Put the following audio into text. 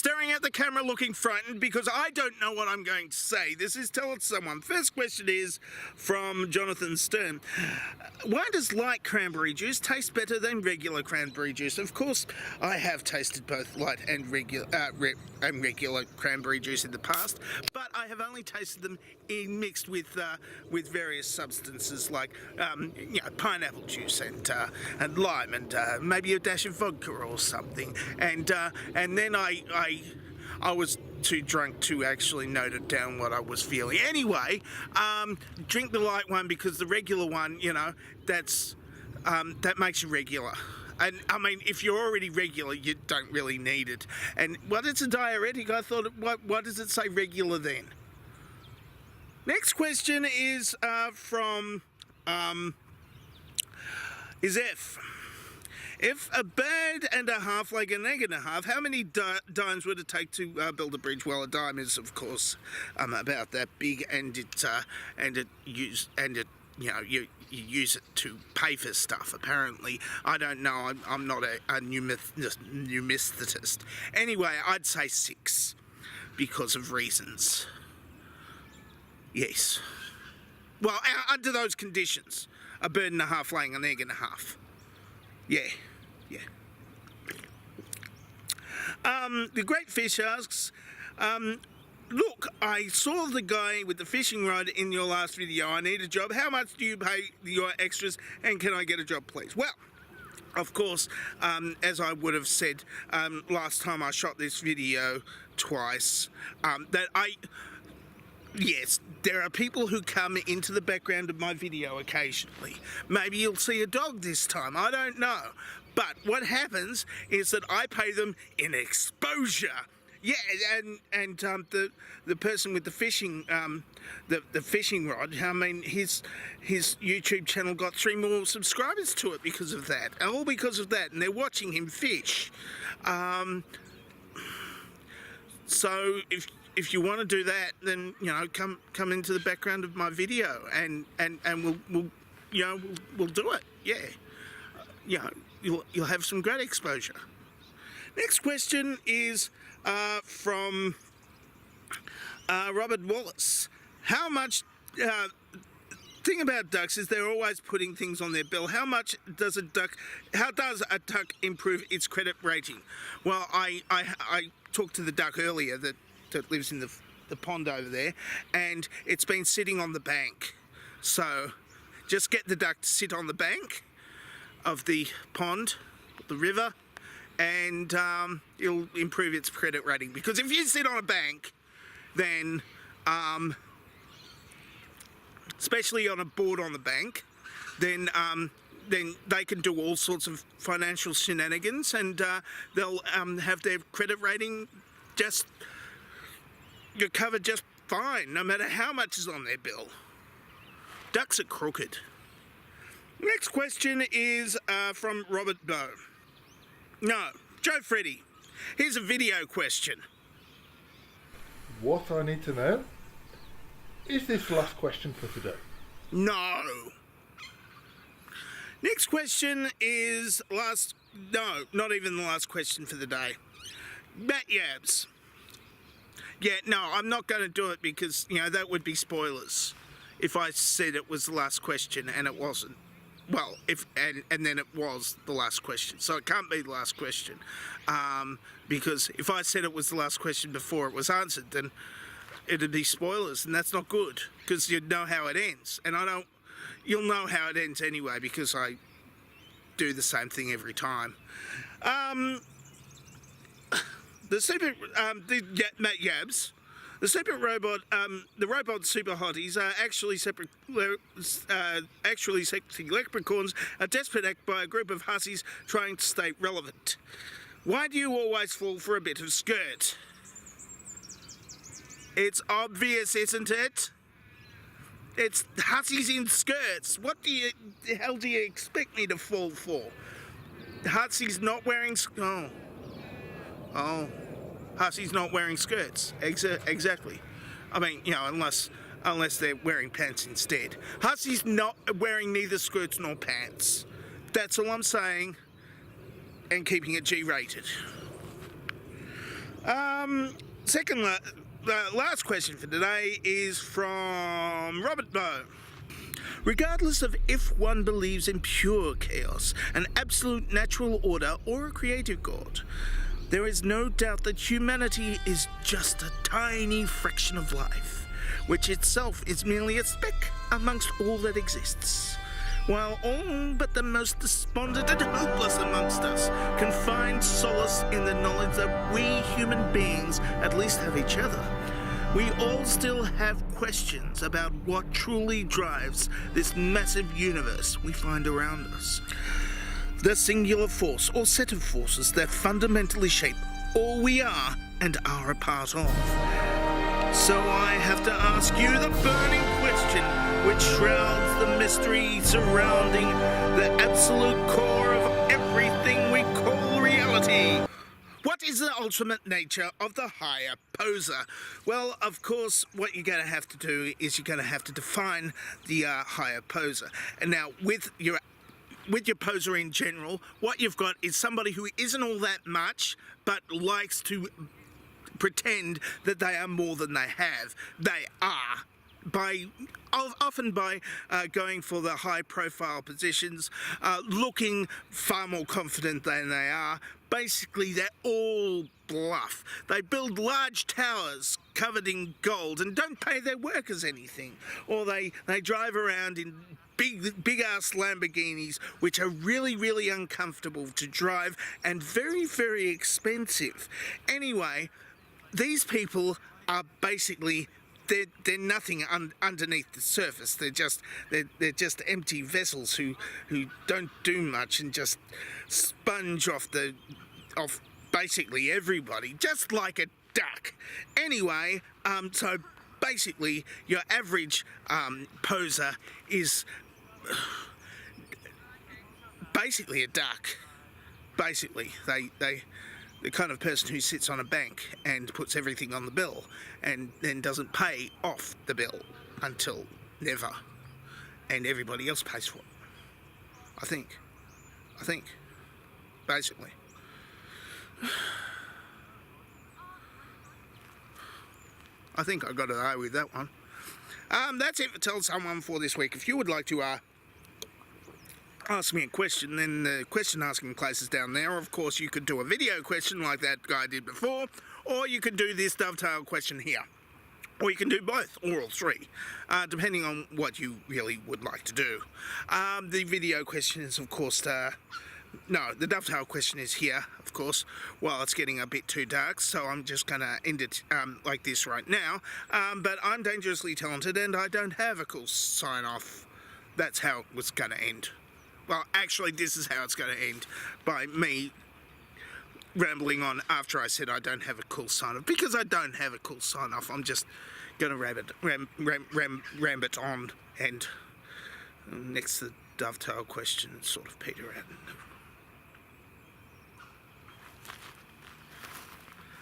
staring at the camera looking frightened because I don't know what I'm going to say. This is Tell It Someone. First question is from Jonathan Stern. Why does light cranberry juice taste better than regular cranberry juice? Of course, I have tasted both light and regular cranberry juice in the past, but I have only tasted them mixed with various substances like pineapple juice and lime and maybe a dash of vodka or something. And then I was too drunk to actually note it down what I was feeling. Anyway, drink the light one because the regular one, that makes you regular. And I mean, if you're already regular, you don't really need it. And what it's a diuretic? I thought, what does it say regular then? Next question is from F. If a bird and a half like an egg and a half, how many dimes would it take to build a bridge? Well, a dime is, of course, about that big, and you use it to pay for stuff. Apparently, I don't know. I'm not a numismatist. Anyway, I'd say 6 because of reasons. Yes. Well, under those conditions, a bird and a half laying an egg and a half. Yeah. The Great Fish asks, look, I saw the guy with the fishing rod in your last video. I need a job. How much do you pay your extras, and can I get a job, please? Well, of course, as I would have said last time I shot this video twice, yes, there are people who come into the background of my video occasionally. Maybe you'll see a dog this time, I don't know. But what happens is that I pay them in exposure. Yeah, and the person with the fishing the fishing rod, I mean, his YouTube channel got 3 more subscribers to it because of that, all because of that, and they're watching him fish. So if you want to do that, then come into the background of my video, and we'll do it. Yeah, you'll have some great exposure. Next question is from Robert Wallace. How much? Thing about ducks is they're always putting things on their bill. How does a duck improve its credit rating? Well, I talked to the duck earlier that lives in the pond over there, and it's been sitting on the bank. So just get the duck to sit on the bank of the pond, the river, and it'll improve its credit rating. Because if you sit on a bank, then especially on a board on the bank, then they can do all sorts of financial shenanigans, and they'll have their credit rating you're covered just fine, no matter how much is on their bill. Ducks are crooked. Next question is from Robert Bow. No, Joe Freddy. Here's a video question. What I need to know, is this last question for today? No. Next question is no, not even the last question for the day. Matt Yabs. Yeah, no, I'm not going to do it because, that would be spoilers if I said it was the last question and it wasn't. Well, and then it was the last question. So it can't be the last question. Because if I said it was the last question before it was answered, then it'd be spoilers, and that's not good, because you'd know how it ends. And you'll know how it ends anyway, because I do the same thing every time. Matt Yabs, the super robot, the robot super hotties are actually sexy leprechauns, a desperate act by a group of hussies trying to stay relevant. Why do you always fall for a bit of skirt? It's obvious, isn't it? It's hussies in skirts. What the hell do you expect me to fall for? Hussies not wearing hussies not wearing skirts. Exactly. I mean, unless they're wearing pants instead. Hussies not wearing neither skirts nor pants. That's all I'm saying. And keeping it G-rated. Last question for today is from Robert Bow. Regardless of if one believes in pure chaos, an absolute natural order, or a creative God, there is no doubt that humanity is just a tiny fraction of life, which itself is merely a speck amongst all that exists. While all but the most despondent and hopeless amongst us can find solace in the knowledge that we human beings at least have each other, we all still have questions about what truly drives this massive universe we find around us. The singular force or set of forces that fundamentally shape all we are and are a part of. So I have to ask you the burning question which shrouds the mystery surrounding the absolute core of everything we call reality. What is the ultimate nature of the higher poser? Well, of course, what you're going to have to do is you're going to have to define the higher poser. And now, with your poser in general, what you've got is somebody who isn't all that much, but likes to pretend that they are more than they have. They are. Often by going for the high-profile positions, looking far more confident than they are. Basically, they're all bluff. They build large towers covered in gold and don't pay their workers anything. Or they drive around in big-ass Lamborghinis, which are really, really uncomfortable to drive and very, very expensive. Anyway, these people are basically... They're nothing underneath the surface. They're just empty vessels who don't do much and just sponge off basically everybody, just like a duck. Anyway, so basically your average poser is basically a duck. Basically, the kind of person who sits on a bank and puts everything on the bill and then doesn't pay off the bill until never, and everybody else pays for it. I think, basically. I think I got away with that one. That's it for Tell Someone for this week. If you would like to ask me a question, then the question asking place is down there. Of course, you could do a video question like that guy did before, or you could do this dovetail question here. Or you can do both, or all three, depending on what you really would like to do. The video question is, of course, no, the dovetail question is here, of course, while it's getting a bit too dark, so I'm just going to end it like this right now. But I'm dangerously talented, and I don't have a cool sign-off. That's how it was going to end. Well, actually, this is how it's going to end, by me rambling on after I said I don't have a cool sign-off. Because I don't have a cool sign-off, I'm just going to ram it on, and next to the dovetail question, sort of peter out.